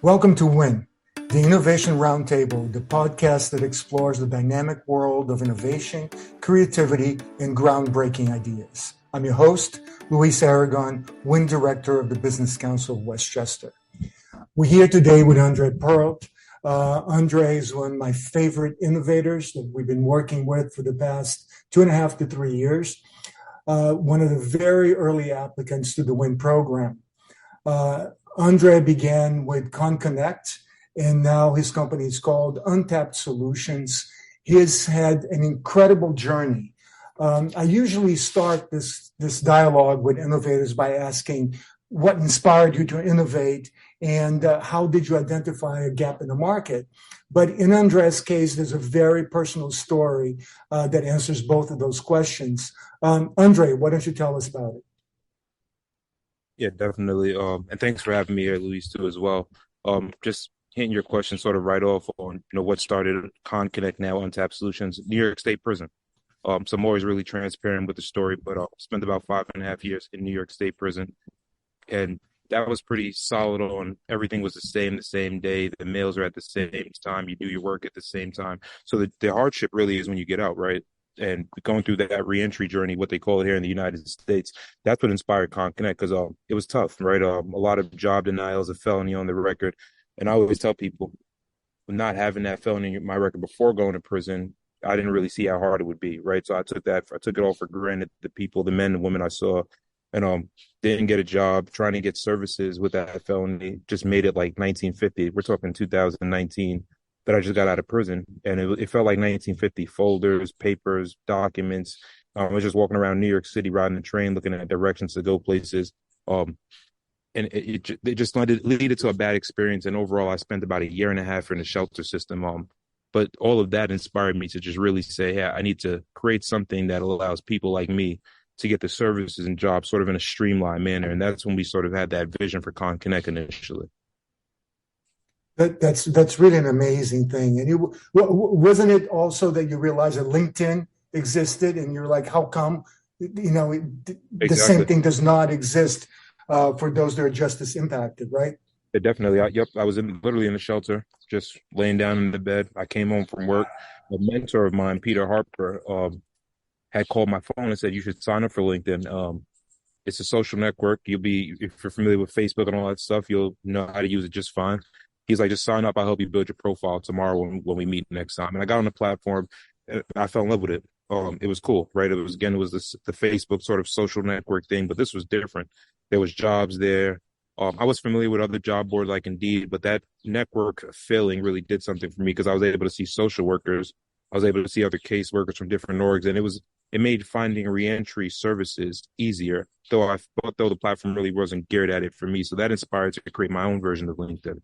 Welcome to WIN, the Innovation Roundtable, the podcast that explores the dynamic world of innovation, creativity, and groundbreaking ideas. I'm your host, Luiz Aragon, WIN Director of the Business Council of Westchester. We're here today with Andre Peart. Andre is one of my favorite innovators that we've been working with for the past 2.5 to 3 years. One of the very early applicants to the WIN program. Andre began with ConConnect, and now his company is called Untapped Solutions. He has had an incredible journey. I usually start this dialogue with innovators by asking what inspired you to innovate and how did you identify a gap in the market. But in Andre's case, there's a very personal story that answers both of those questions. Andre, why don't you tell us about it? Yeah, definitely. And thanks for having me here, Luis, too, as well. Just hitting your question sort of right off on, what started ConConnect, now Untapped Solutions, New York State Prison. So I'm always really transparent with the story, but I spent about 5.5 years in New York State Prison. And that was pretty solid on everything was the same day. The meals are at the same time. You do your work at the same time. So the hardship really is when you get out, right? And going through that reentry journey, what they call it here in the United States, that's what inspired ConConnect, because it was tough, right? A lot of job denials, a felony on the record. And I always tell people, not having that felony in my record before going to prison, I didn't really see how hard it would be, right? So I took it all for granted. The people, the men and women I saw, and didn't get a job, trying to get services with that felony, just made it like 1950. We're talking 2019. That I just got out of prison, and it felt like 1950. Folders, papers, documents. I was just walking around New York City, riding the train, looking at directions to go places. And it just led to a bad experience. And overall, I spent about 1.5 years in the shelter system. But all of that inspired me to just really say, hey, I need to create something that allows people like me to get the services and jobs sort of in a streamlined manner. And that's when we sort of had that vision for ConConnect initially. That's really an amazing thing. And wasn't it also that you realized that LinkedIn existed, and you're like, how come, the same thing does not exist for those that are just as impacted, right? Yeah, definitely. I was literally in the shelter, just laying down in the bed. I came home from work. A mentor of mine, Peter Harper, had called my phone and said, you should sign up for LinkedIn. It's a social network. If you're familiar with Facebook and all that stuff, you'll know how to use it just fine. He's like, just sign up. I'll help you build your profile tomorrow when we meet next time. And I got on the platform, and I fell in love with it. It was cool, right? It was the Facebook sort of social network thing, but this was different. There was jobs there. I was familiar with other job boards like Indeed, but that network feeling really did something for me, because I was able to see social workers. I was able to see other caseworkers from different orgs, and it made finding reentry services easier, though the platform really wasn't geared at it for me. So that inspired to create my own version of LinkedIn.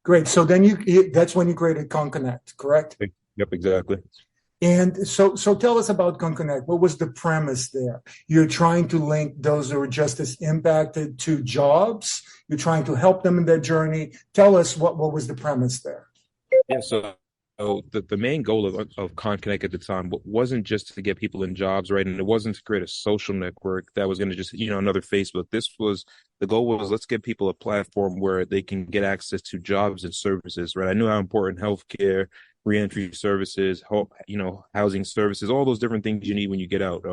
Great. So then that's when you created ConConnect, correct? Yep, exactly. And so tell us about ConConnect. What was the premise there? You're trying to link those that were just as impacted to jobs. You're trying to help them in their journey. Tell us what was the premise there? Yeah, so the main goal of ConConnect at the time wasn't just to get people in jobs, right? And it wasn't to create a social network that was going to just, another Facebook. The goal was, let's give people a platform where they can get access to jobs and services, right? I knew how important healthcare, reentry services, housing services, all those different things you need when you get out,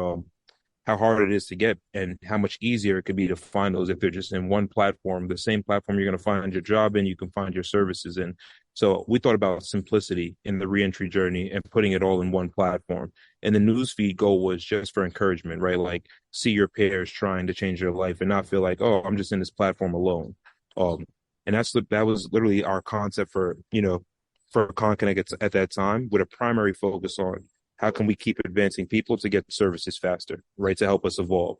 how hard it is to get, and how much easier it could be to find those if they're just in one platform, the same platform you're going to find your job in, you can find your services in. So we thought about simplicity in the reentry journey and putting it all in one platform. And the newsfeed goal was just for encouragement, right? Like, see your peers trying to change their life and not feel like, oh, I'm just in this platform alone. And that was literally our concept for ConConnect at that time, with a primary focus on how can we keep advancing people to get services faster, right? To help us evolve.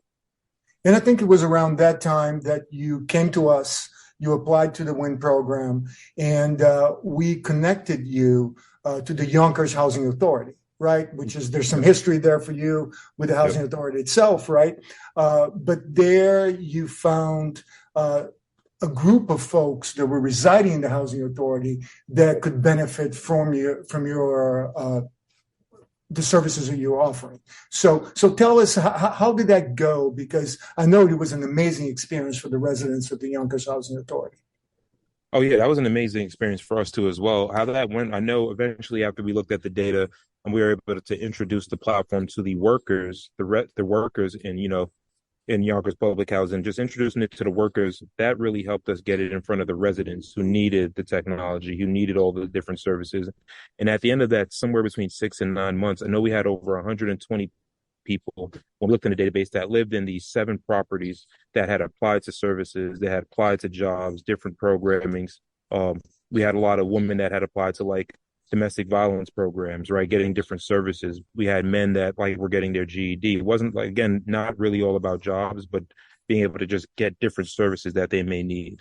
And I think it was around that time that you came to us. You applied to the WIN program, and we connected you to the Yonkers Housing Authority, right? There's some history there for you with the Housing Authority itself, right? But there you found a group of folks that were residing in the Housing Authority that could benefit from the services that you're offering. So tell us, how did that go? Because I know it was an amazing experience for the residents of the Yonkers Housing Authority. Oh yeah, that was an amazing experience for us too as well. How that went, I know eventually after we looked at the data and we were able to introduce the platform to the workers, the workers in, in Yonkers public housing, just introducing it to the workers, that really helped us get it in front of the residents who needed the technology, who needed all the different services. And at the end of that, somewhere between 6 and 9 months, I know we had over 120 people when we looked in the database that lived in these 7 properties that had applied to services, they had applied to jobs, different programmings. We had a lot of women that had applied to like domestic violence programs, right? Getting different services. We had men that like were getting their GED. It wasn't like, again, not really all about jobs, but being able to just get different services that they may need.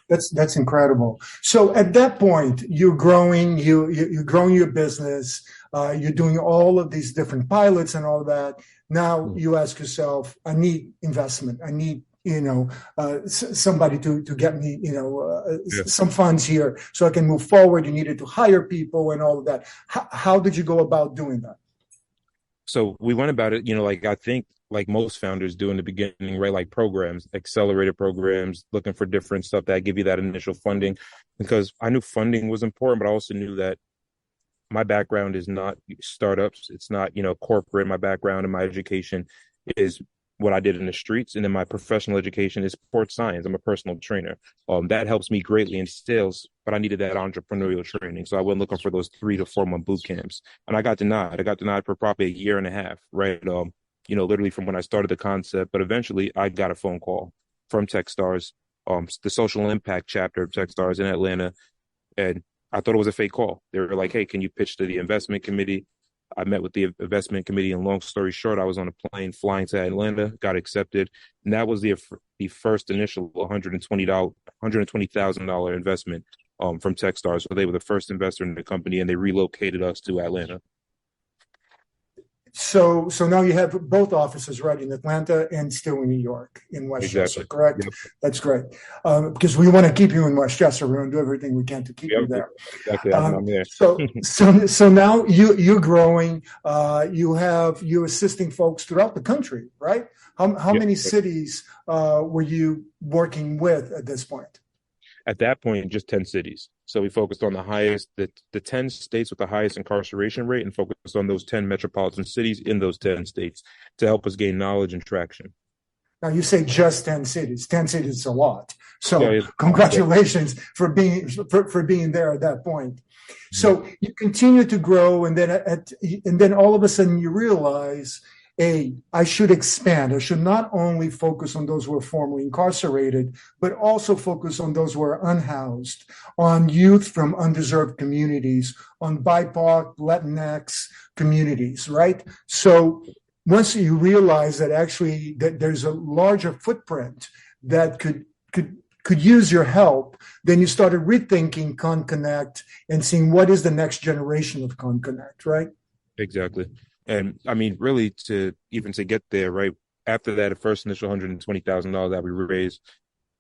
That's incredible. So at that point, you're growing, you're growing your business, you're doing all of these different pilots and all that. Now you ask yourself, I need investment. I need somebody to get me Yeah. some funds here so I can move forward. You needed to hire people and all of that. How did you go about doing that? So we went about it, like I think like most founders do in the beginning, right? Like programs, accelerated programs, looking for different stuff that give you that initial funding. Because I knew funding was important, but I also knew that my background is not startups. It's not, corporate. My background and my education is what I did in the streets. And then my professional education is sports science. I'm a personal trainer. That helps me greatly in sales, but I needed that entrepreneurial training. So I went looking for those 3 to 4 month boot camps and I got denied. I got denied for probably a year and a half, right? Literally from when I started the concept, but eventually I got a phone call from Techstars, the social impact chapter of Techstars in Atlanta. And I thought it was a fake call. They were like, hey, can you pitch to the investment committee? I met with the investment committee, and long story short, I was on a plane flying to Atlanta, got accepted, and that was the first initial $120,000 investment from Techstars. So they were the first investor in the company, and they relocated us to Atlanta. So now you have both offices, right, in Atlanta and still in New York, in Westchester, Exactly. correct? Yep. That's great. Because we want to keep you in Westchester. We're going to do everything we can to keep you Yep. there. Exactly. I'm there. So now you're growing. You're assisting folks throughout the country, right? How Yep. many cities were you working with at this point? At that point, just 10 cities. So we focused on the 10 states with the highest incarceration rate and focused on those 10 metropolitan cities in those 10 states to help us gain knowledge and traction. Now you say just 10 cities. 10 cities is a lot. So Yeah, congratulations for being there at that point. So you continue to grow, and then all of a sudden you realize, I should expand. I should not only focus on those who are formerly incarcerated, but also focus on those who are unhoused, on youth from underserved communities, on BIPOC Latinx communities, right? So once you realize that actually that there's a larger footprint that could use your help, then you started rethinking ConConnect and seeing what is the next generation of ConConnect, right? exactly. And I mean, really, to get there, right? After that, first initial $120,000 that we raised,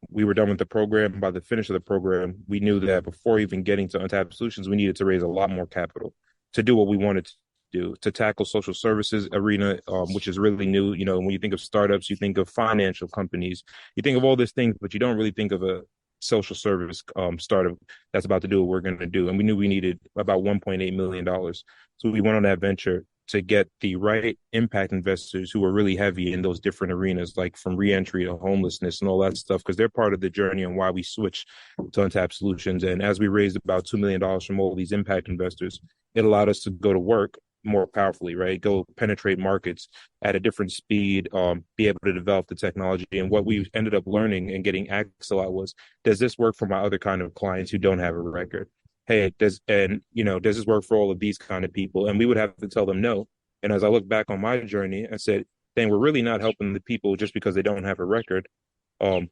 we were done with the program. By the finish of the program, we knew that before even getting to Untapped Solutions, we needed to raise a lot more capital to do what we wanted to do, to tackle social services arena, which is really new. When you think of startups, you think of financial companies, you think of all these things, but you don't really think of a social service startup that's about to do what we're going to do. And we knew we needed about $1.8 million. So we went on that venture to get the right impact investors who are really heavy in those different arenas, like from reentry to homelessness and all that stuff, because they're part of the journey and why we switched to Untapped Solutions. And as we raised about $2 million from all these impact investors, it allowed us to go to work more powerfully, right? Go penetrate markets at a different speed, be able to develop the technology. And what we ended up learning and getting access a lot was, does this work for my other kind of clients who don't have a record? Hey, does this work for all of these kind of people? And we would have to tell them no. And as I look back on my journey, I said, dang, we're really not helping the people just because they don't have a record. And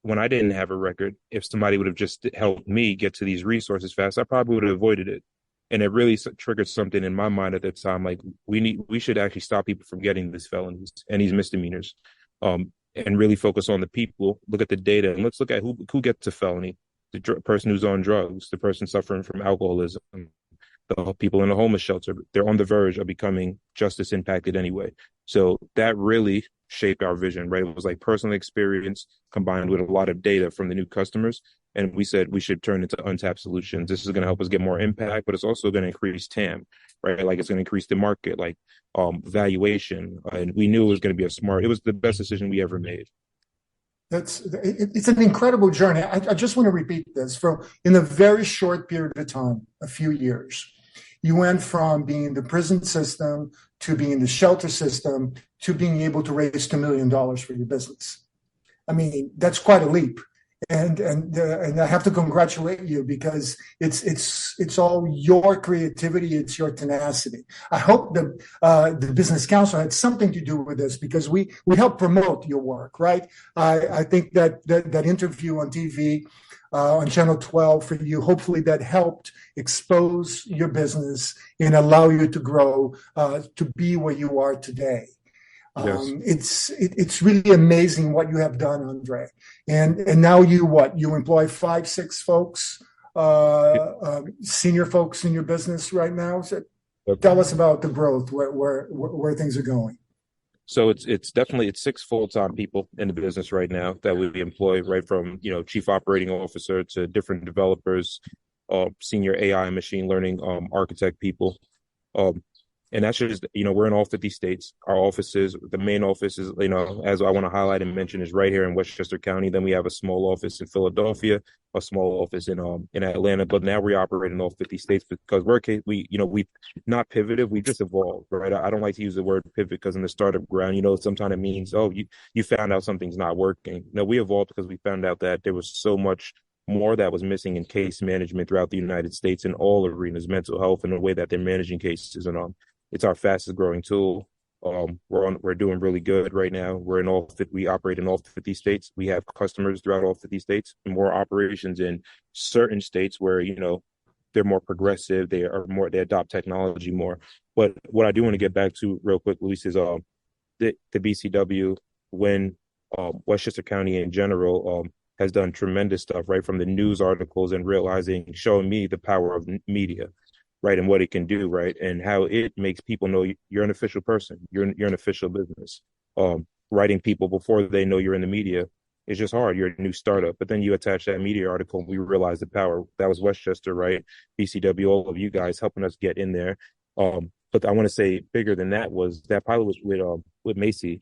when I didn't have a record, if somebody would have just helped me get to these resources fast, I probably would have avoided it. And it really triggered something in my mind at that time. Like we should actually stop people from getting these felonies and these misdemeanors, and really focus on the people, look at the data, and let's look at who gets a felony. The person who's on drugs, the person suffering from alcoholism, the people in the homeless shelter, they're on the verge of becoming justice impacted anyway. So that really shaped our vision, right? It was like personal experience combined with a lot of data from the new customers. And we said we should turn into untapped solutions. This is going to help us get more impact, but it's also going to increase TAM, right? Like it's going to increase the market, like valuation. And we knew it was going to be it was the best decision we ever made. It's an incredible journey. I just want to repeat this. From in a very short period of time, a few years, you went from being in the prison system to being in the shelter system to being able to raise $2 million for your business. I mean, that's quite a leap. And I have to congratulate you because it's all your creativity, it's your tenacity. I hope the Business Council had something to do with this because we help promote your work, right? I think that interview on TV on Channel 12 for you, hopefully that helped expose your business and allow you to grow to be where you are today. Yes. It's really amazing what you have done, Andre. And now you employ 5-6 folks, senior folks in your business right now. So tell us about the growth, where things are going. So it's definitely 6 full-time people in the business right now that we employ, right from chief operating officer to different developers, senior AI and machine learning architect people. And that's just, we're in all 50 states. Our offices, the main office is, as I want to highlight and mention, is right here in Westchester County. Then we have a small office in Philadelphia, a small office in Atlanta. But now we operate in all 50 states because we not pivoted, we just evolved, right? I don't like to use the word pivot because in the startup ground, sometimes it means, oh, you found out something's not working. No, we evolved because we found out that there was so much more that was missing in case management throughout the United States in all arenas, mental health and the way that they're managing cases. And it's our fastest growing tool. We're doing really good right now. We operate in all 50 states. We have customers throughout all 50 states, more operations in certain states where, they're more progressive. They adopt technology more. But what I do want to get back to real quick, Luis, is the BCW, when Westchester County in general has done tremendous stuff, right? From the news articles and showing me the power of media, right, and what it can do, right, and how it makes people know you're an official person, you're an official business. Writing people before they know you're in the media is just hard. You're a new startup, but then you attach that media article, and we realize the power. That was Westchester, right? BCW, all of you guys helping us get in there. But I want to say bigger than that was that pilot was with Macy.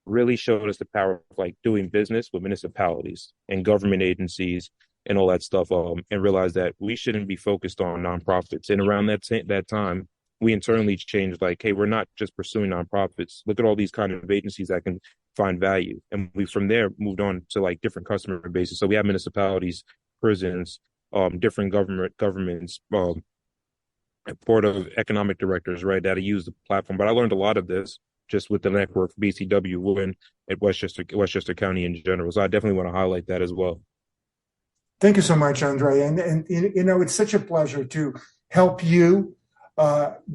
Really showed us the power of like doing business with municipalities and government agencies and all that stuff, and realized that we shouldn't be focused on nonprofits. And around that time, we internally changed, like, hey, we're not just pursuing nonprofits. Look at all these kind of agencies that can find value. And we, from there, moved on to like different customer bases. So we have municipalities, prisons, different governments, board of economic directors, right, that use the platform. But I learned a lot of this just with the network BCW win at Westchester County in general. So I definitely want to highlight that as well. Thank you so much, Andre. And it's such a pleasure to help you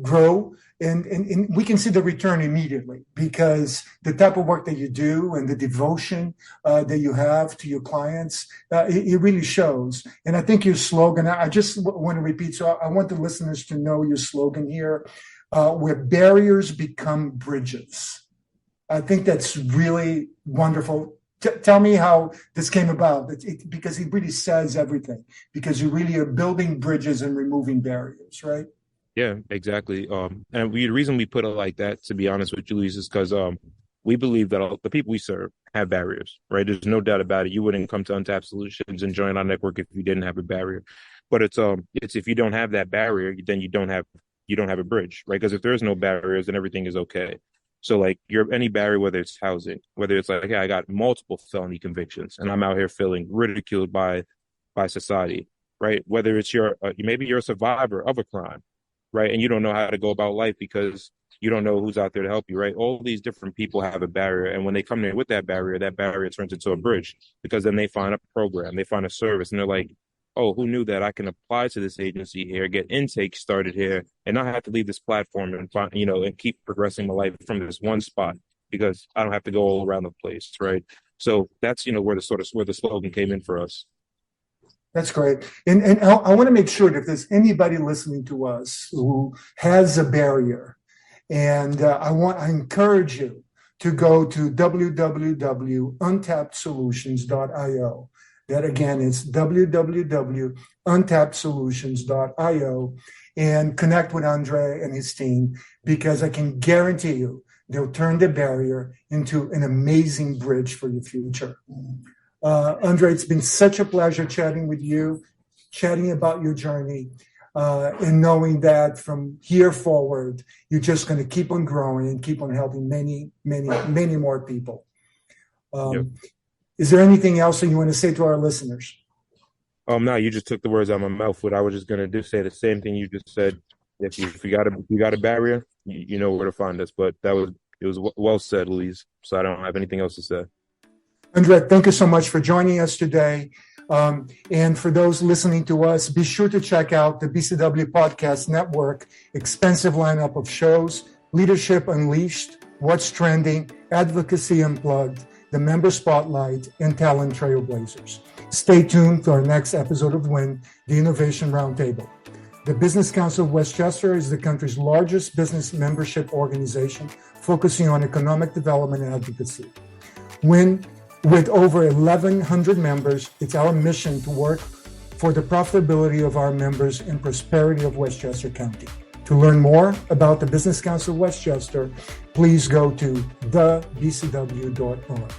grow. And we can see the return immediately because the type of work that you do and the devotion that you have to your clients, it really shows. And I think your slogan, I just want to repeat, so I want the listeners to know your slogan here, where barriers become bridges. I think that's really wonderful. Tell me how this came about, because it really says everything, because you really are building bridges and removing barriers, right? Yeah, exactly. And the reason we put it like that, to be honest with you, Luis, is because we believe that the people we serve have barriers, right? There's no doubt about it. You wouldn't come to Untapped Solutions and join our network if you didn't have a barrier. But it's if you don't have that barrier, then you don't have a bridge, right? Because if there's no barriers, then everything is okay. So like any barrier, whether it's housing, whether it's like, hey, I got multiple felony convictions and I'm out here feeling ridiculed by society, right? Whether it's maybe you're a survivor of a crime, right? And you don't know how to go about life because you don't know who's out there to help you, right? All these different people have a barrier. And when they come in with that barrier turns into a bridge, because then they find a program, they find a service, and they're like, oh, who knew that I can apply to this agency here, get intake started here, and not have to leave this platform and find, and keep progressing my life from this one spot, because I don't have to go all around the place, right? So that's, where the slogan came in for us. That's great. And I want to make sure that if there's anybody listening to us who has a barrier, and I encourage you to go to www.untappedsolutions.io. That again is www.untappedsolutions.io, and connect with Andre and his team, because I can guarantee you they'll turn the barrier into an amazing bridge for your future. Andre, it's been such a pleasure chatting with you, chatting about your journey, and knowing that from here forward, you're just going to keep on growing and keep on helping many, many, many more people. Yep. Is there anything else that you want to say to our listeners? No, you just took the words out of my mouth. What I was just going to say the same thing you just said. If you got a barrier, you know where to find us. But it was well said, Luiz. So I don't have anything else to say. Andre, thank you so much for joining us today. And for those listening to us, be sure to check out the BCW Podcast Network expansive lineup of shows: Leadership Unleashed, What's Trending, Advocacy Unplugged, The Member Spotlight, and Talent Trailblazers. Stay tuned to our next episode of WIN, the Innovation Roundtable. The Business Council of Westchester is the country's largest business membership organization focusing on economic development and advocacy. WIN, with over 1,100 members, it's our mission to work for the profitability of our members and prosperity of Westchester County. To learn more about the Business Council of Westchester, please go to thebcw.org.